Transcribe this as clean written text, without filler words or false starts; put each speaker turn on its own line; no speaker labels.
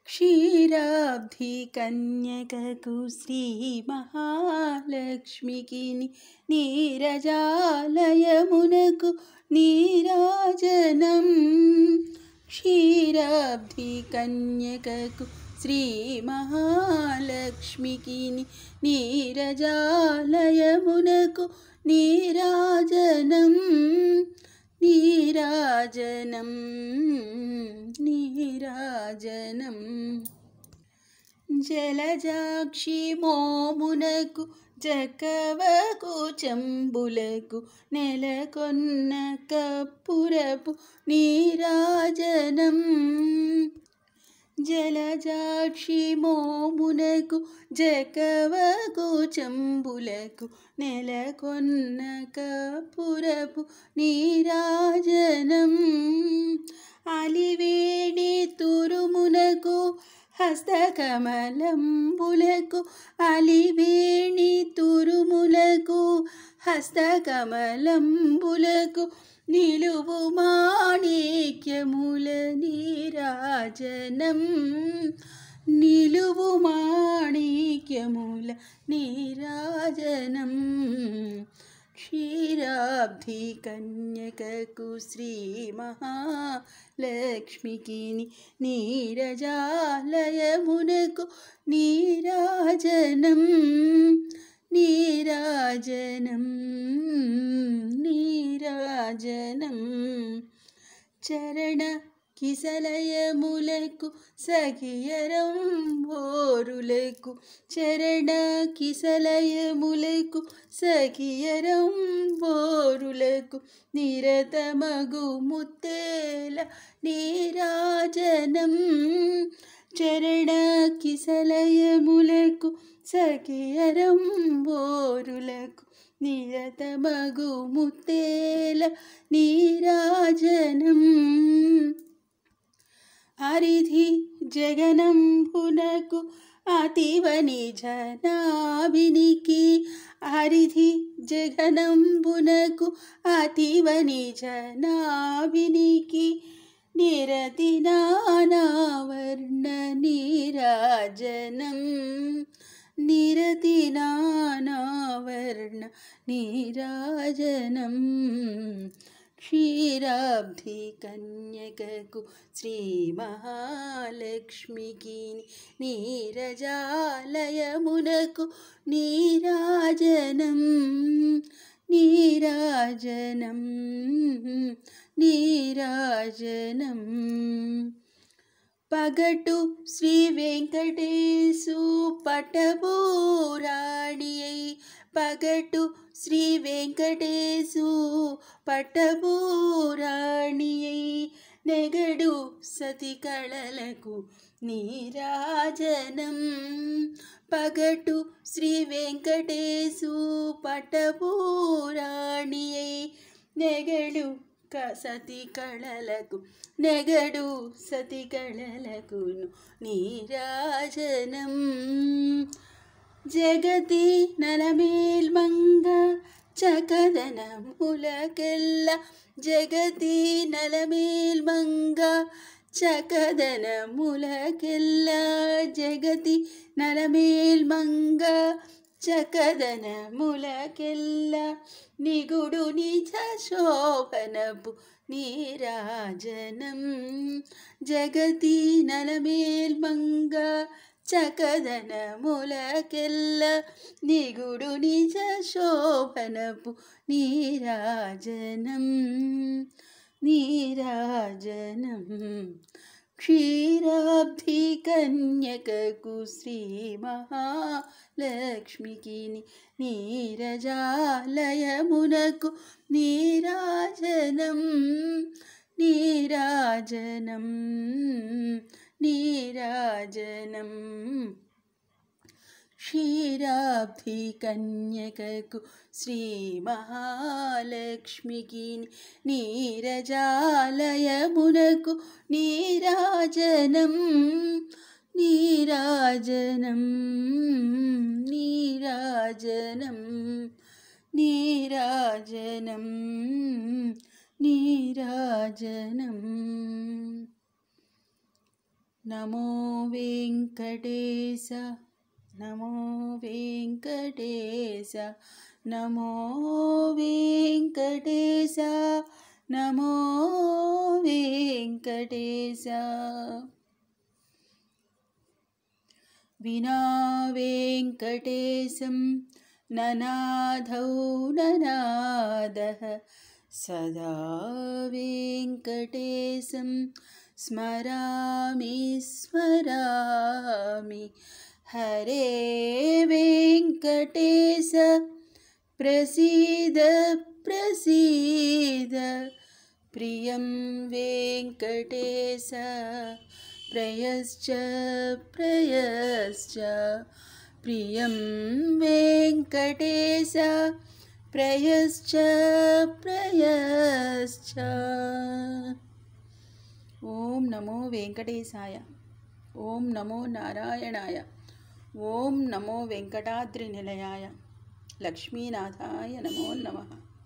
క్షీరాబ్ధి కన్యకకు శ్రీ మహాలక్ష్మికి నీరజాలయమునకు నీరాజనం. క్షీరాబ్ధి కన్యకకు శ్రీ మహాలక్ష్మికి నీరజాలయమునకు నీరాజనం. నీరాజనం నీరాజనం. జలజాక్షి మోమునకు జకవకు చెంబులకు నెలకొన్న కప్పురపు నీరాజనం. జలజాక్షి మోమునకు జకవకు చెంబులకు నెలకొన్న కప్పురపు నీరాజనం. అలివేణి తురుమునకు హస్తకమలంబులకు అలివేణి తురుములకు హస్తకమలంబులకు నిలువు మాణిక్యముల నీరాజనం. నిలువు మాణిక్యముల నీరాజనం. క్షీరాబ్ధి కన్యకకు శ్రీ మహాలక్ష్మికి నీరజాలయమునకు నీరాజనం. నీరాజనం నీరాజనం. చరణ కిసలయములకు సఖియరంబోరులకు చరణ కిసలయములకు సఖియరంబోరులకు నిరతమగు ముత్తేల నీరాజనం. చరణ కిసలయములకు సఖియరంబోరులకు నిరతమగు ముత్తేల నీరాజనం. అరిధి జగనంబునకు అతివ నిజనాభినికి అరిధి జగనంబునకు అతివ నిజనాభినికి నిరతి నానావర్ణ నీరాజనం. నిరతి నానావర్ణ నీరాజనం. క్షీరాబ్ధి కన్యకకు శ్రీ మహాలక్ష్మికి నీరజాలయమునకు నీరాజనం. నీరాజనం నీరాజనం. పగటు శ్రీ వెంకటేశు పట్టభూరాణి అయి పగటు శ్రీ వెంకటేశు పట్టభూరాణి అయి నెగడు సతి కళలకు నీరాజనం. పగటు శ్రీ వెంకటేశు పట్టభూరాణి అయి నెగడు సతి కళలకు నెగడు సతి కళలకును నీరాజనం. జగతి నలమేల్మంగ చకదనములకెల్ల జగతి నలమేల్మంగ చకదనములకెల్ల జగతి నలమేల్మంగ చకదనములకెల్ల నిగుడు నిజ శోభనపు నీరాజనం. జగతి నలమేల్మంగ చకదనములకెల్ల నిగుడు నిజ శోభనపు నీరాజనం. నీరాజనం. క్షీరాబ్ధి కన్యకకు శ్రీ మహాలక్ష్మికి నీరజాలయమునకు నీరాజనం. నీరాజనం నీరాజనం. క్షీరాబ్ధి కన్యకకు శ్రీ మహాలక్ష్మికి నీరజాలయమునకు నీరాజనం. నీరాజనం నీరాజనం. నీరాజనం నీరాజనం. నమో వెంకటేశ నమో వెంకటేశ నమో వెంకటేశ నమో వెంకటేశ. వినా వెంకటేశం ననాథౌ ననాదః సదా వెంకటేశం స్మరామి స్మరామి. హరే వెంకటేశ ప్రసీద ప్రసీద. ప్రియం వెంకటేశ ప్రయశ్చ ప్రయశ్చ. ప్రియం వెంకటేశ ప్రయశ్చ ప్రయశ్చ. ఓం నమో వెంకటేశాయ. ఓం నమో నారాయణాయ. ఓం నమో వెంకటాద్రి నిలయాయ. లక్ష్మీనాథాయ నమో నమః.